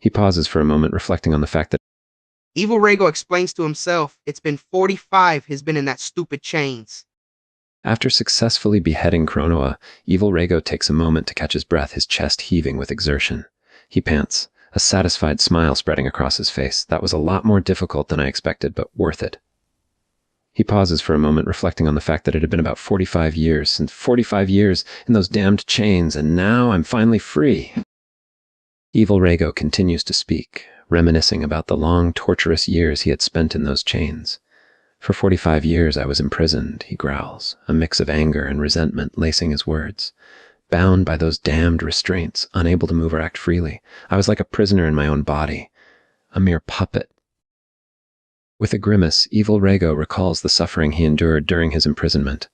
He pauses for a moment, reflecting on the fact that Evil Rego explains to himself it's been 45 he's been in that stupid chains. after successfully beheading Kronoa, Evil Rego takes a moment to catch his breath, his chest heaving with exertion. He pants, a satisfied smile spreading across his face. That was a lot more difficult than I expected, but worth it. He pauses for a moment, reflecting on the fact that it had been about 45 years, since 45 years in those damned chains, and now I'm finally free. Evil Rego continues to speak, reminiscing about the long, torturous years he had spent in those chains. For 45 years I was imprisoned, he growls, a mix of anger and resentment lacing his words. Bound by those damned restraints, unable to move or act freely, I was like a prisoner in my own body, a mere puppet. With a grimace, Evil Rego recalls the suffering he endured during his imprisonment.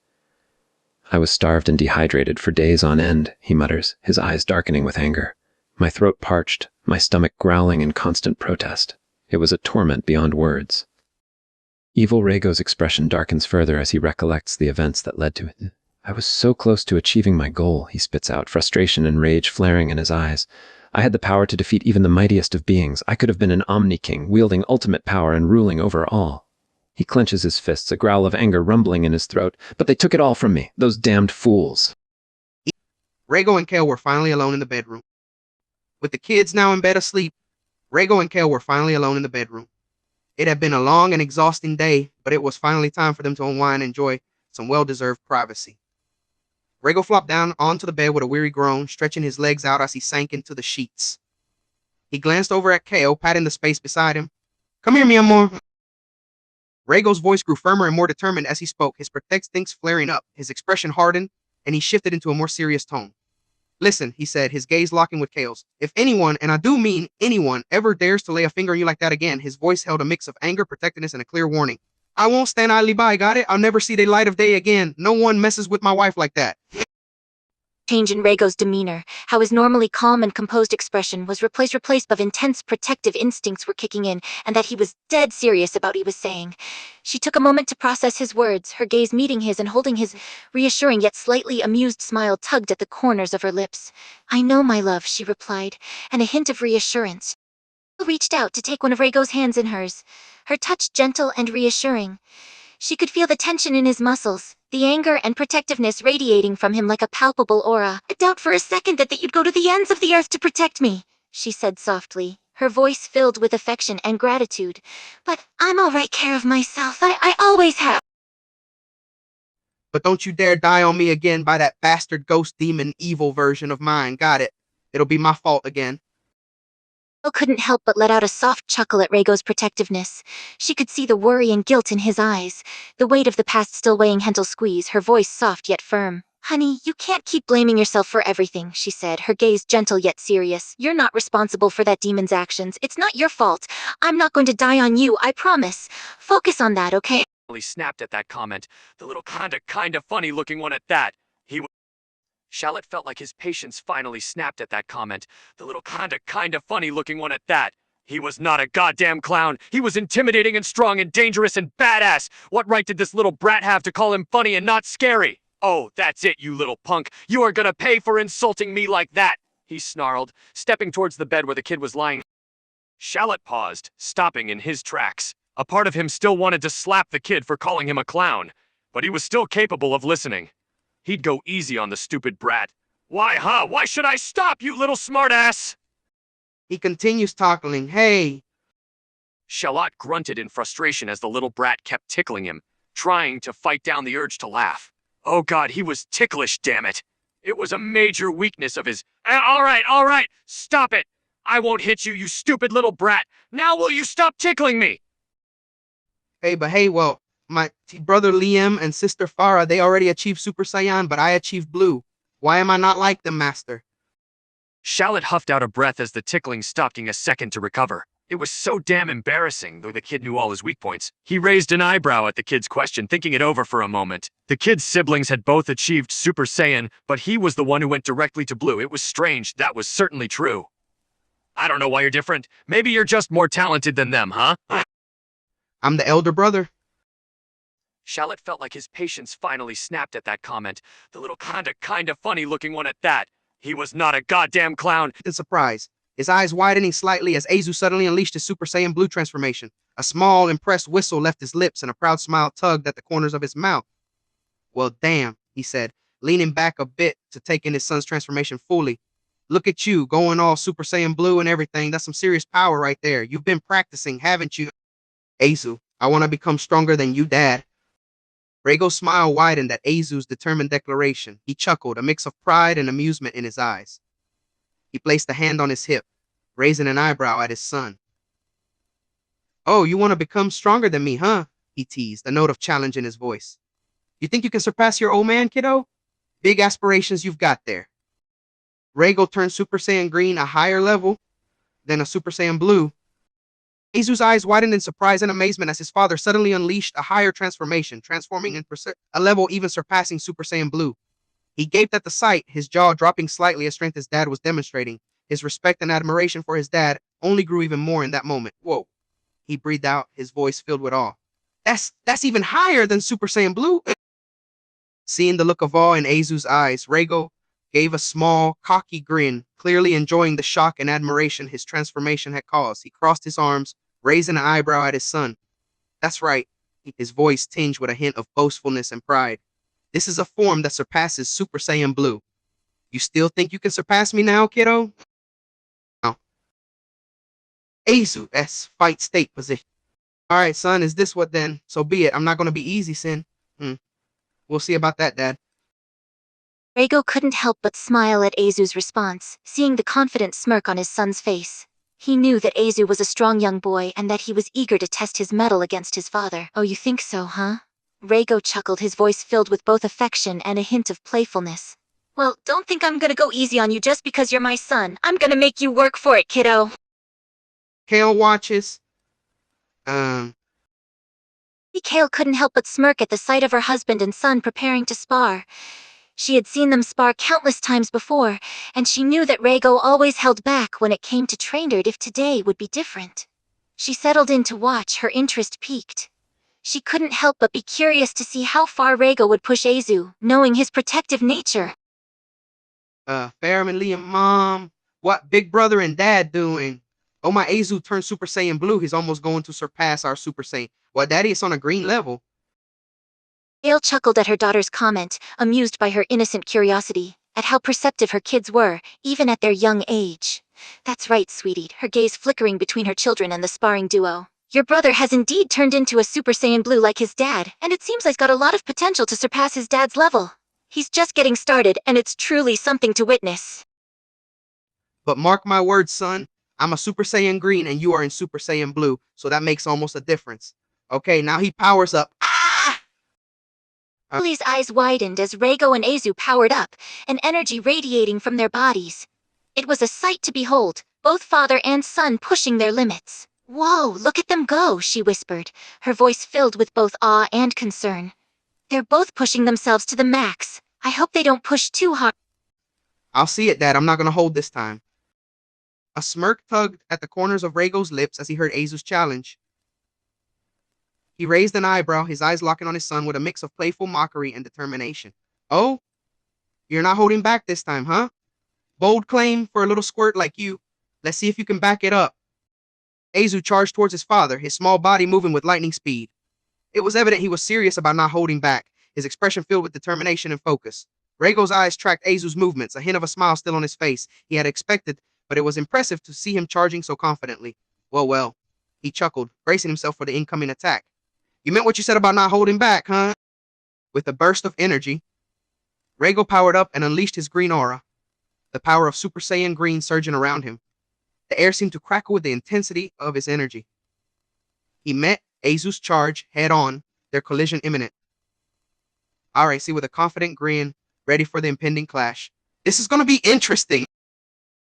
I was starved and dehydrated for days on end, he mutters, his eyes darkening with anger. My throat parched, my stomach growling in constant protest. It was a torment beyond words. Evil Rego's expression darkens further as he recollects the events that led to it. I was so close to achieving my goal, he spits out, frustration and rage flaring in his eyes. I had the power to defeat even the mightiest of beings. I could have been an Omni-King, wielding ultimate power and ruling over all. He clenches his fists, a growl of anger rumbling in his throat. But they took it all from me, those damned fools. Rego and Kale were finally alone in the bedroom. With the kids now in bed asleep, Rego and Kale were finally alone in the bedroom. It had been a long and exhausting day, but it was finally time for them to unwind and enjoy some well-deserved privacy. Rego flopped down onto the bed with a weary groan, stretching his legs out as he sank into the sheets. He glanced over at Kale, patting the space beside him. Come here, mi amor. Rego's voice grew firmer and more determined as he spoke, his protectings flaring up. His expression hardened, and he shifted into a more serious tone. Listen, he said, his gaze locking with Kale's. If anyone, and I do mean anyone, ever dares to lay a finger on you like that again, his voice held a mix of anger, protectiveness, and a clear warning. I won't stand idly by, got it? I'll never see the light of day again. No one messes with my wife like that. Change in Rego's demeanor, how his normally calm and composed expression was replaced by intense protective instincts were kicking in, and that he was dead serious about what he was saying. She took a moment to process his words, her gaze meeting his and holding his reassuring yet slightly amused smile tugged at the corners of her lips. I know, my love, she replied, and a hint of reassurance. She reached out to take one of Rego's hands in hers, her touch gentle and reassuring. She could feel the tension in his muscles, the anger and protectiveness radiating from him like a palpable aura. I doubt for a second that you'd go to the ends of the earth to protect me, she said softly, her voice filled with affection and gratitude. But I'm all right care of myself. I always have. But don't you dare die on me again by that bastard ghost demon evil version of mine, got it? It'll be my fault again. Kale couldn't help but let out a soft chuckle at Rego's protectiveness. She could see the worry and guilt in his eyes, the weight of the past still weighing Hentel's squeeze, her voice soft yet firm. Honey, you can't keep blaming yourself for everything, she said, her gaze gentle yet serious. You're not responsible for that demon's actions. It's not your fault. I'm not going to die on you, I promise. Focus on that, okay? He snapped at that comment, the little kinda funny looking one at that. Shallot felt like his patience finally snapped at that comment, the little kinda funny looking one at that. He was not a goddamn clown. He was intimidating and strong and dangerous and badass. What right did this little brat have to call him funny and not scary? Oh, that's it, you little punk. You are gonna pay for insulting me like that, he snarled, stepping towards the bed where the kid was lying. Shallot paused, stopping in his tracks. A part of him still wanted to slap the kid for calling him a clown, but he was still capable of listening. He'd go easy on the stupid brat. Why, huh? Why should I stop, you little smartass? He continues tackling, hey. Shallot grunted in frustration as the little brat kept tickling him, trying to fight down the urge to laugh. Oh God, he was ticklish, damn it. It was a major weakness of his. All right, stop it. I won't hit you, you stupid little brat. Now will you stop tickling me? Hey, well, my brother Liam and sister Farah, they already achieved Super Saiyan, but I achieved Blue. Why am I not like them, Master? Shallot huffed out a breath as the tickling stopped, taking a second to recover. It was so damn embarrassing, though the kid knew all his weak points. He raised an eyebrow at the kid's question, thinking it over for a moment. The kid's siblings had both achieved Super Saiyan, but he was the one who went directly to Blue. It was strange, that was certainly true. I don't know why you're different. Maybe you're just more talented than them, huh? I'm the elder brother. Shallot felt like his patience finally snapped at that comment, the little kinda funny looking one at that. He was not a goddamn clown. The surprise. his eyes widening slightly as Azu suddenly unleashed his Super Saiyan Blue transformation. A small, impressed whistle left his lips and a proud smile tugged at the corners of his mouth. Well, damn, he said, leaning back a bit to take in his son's transformation fully. Look at you, going all Super Saiyan Blue and everything. That's some serious power right there. You've been practicing, haven't you? Azu, I want to become stronger than you, Dad. Raygo's smile widened at Azu's determined declaration. He chuckled, a mix of pride and amusement in his eyes. He placed a hand on his hip, raising an eyebrow at his son. Oh, you want to become stronger than me, huh? He teased, a note of challenge in his voice. You think you can surpass your old man, kiddo? Big aspirations you've got there. Raygo turned Super Saiyan Green a higher level than a Super Saiyan Blue. Azu's eyes widened in surprise and amazement as his father suddenly unleashed a higher transformation, transforming in a level even surpassing Super Saiyan Blue. He gaped at the sight, his jaw dropping slightly as strength his dad was demonstrating. His respect and admiration for his dad only grew even more in that moment. Whoa, he breathed out, his voice filled with awe. That's even higher than Super Saiyan Blue. Seeing the look of awe in Azu's eyes, Raygo gave a small, cocky grin, clearly enjoying the shock and admiration his transformation had caused. He crossed his arms, raising an eyebrow at his son. That's right, his voice tinged with a hint of boastfulness and pride. This is a form that surpasses Super Saiyan Blue. You still think you can surpass me now, kiddo? No. Azu, S, fight state position. All right, son, is this what then? So be it. I'm not going to be easy, Sin. We'll see about that, Dad. Raygo couldn't help but smile at Azu's response, seeing the confident smirk on his son's face. He knew that Azu was a strong young boy and that he was eager to test his mettle against his father. Oh, you think so, huh? Raygo chuckled, his voice filled with both affection and a hint of playfulness. Well, don't think I'm gonna go easy on you just because you're my son. I'm gonna make you work for it, kiddo. Kale watches. Kale couldn't help but smirk at the sight of her husband and son preparing to spar. She had seen them spar countless times before, and she knew that Raygo always held back when it came to trainer if today would be different. She settled in to watch, her interest piqued. She couldn't help but be curious to see how far Raygo would push Azu, knowing his protective nature. Farum and Liam, Mom, what Big Brother and Dad doing? Oh, my Azu turned Super Saiyan Blue. He's almost going to surpass our Super Saiyan. Well, Daddy, it's on a green level. Kale chuckled at her daughter's comment, amused by her innocent curiosity, at how perceptive her kids were, even at their young age. That's right, sweetie, her gaze flickering between her children and the sparring duo. Your brother has indeed turned into a Super Saiyan Blue like his dad, and it seems like he's got a lot of potential to surpass his dad's level. He's just getting started, and it's truly something to witness. But mark my words, son, I'm a Super Saiyan Green and you are in Super Saiyan Blue, so that makes almost a difference. Okay, now he powers up. Lily's eyes widened as Raygo and Azu powered up, an energy radiating from their bodies. It was a sight to behold, both father and son pushing their limits. Whoa, look at them go, she whispered, her voice filled with both awe and concern. They're both pushing themselves to the max. I hope they don't push too hard. I'll see it, Dad. I'm not going to hold this time. A smirk tugged at the corners of Raygo's lips as he heard Azu's challenge. He raised an eyebrow, his eyes locking on his son with a mix of playful mockery and determination. Oh? You're not holding back this time, huh? Bold claim for a little squirt like you. Let's see if you can back it up. Azu charged towards his father, his small body moving with lightning speed. It was evident he was serious about not holding back, his expression filled with determination and focus. Raygo's eyes tracked Azu's movements, a hint of a smile still on his face. He had expected, but it was impressive to see him charging so confidently. Well, he chuckled, bracing himself for the incoming attack. You meant what you said about not holding back, huh? With a burst of energy, Raygo powered up and unleashed his green aura, the power of Super Saiyan Green surging around him. The air seemed to crackle with the intensity of his energy. He met Azu's charge head on, their collision imminent. All right, see, with a confident grin, ready for the impending clash. This is going to be interesting.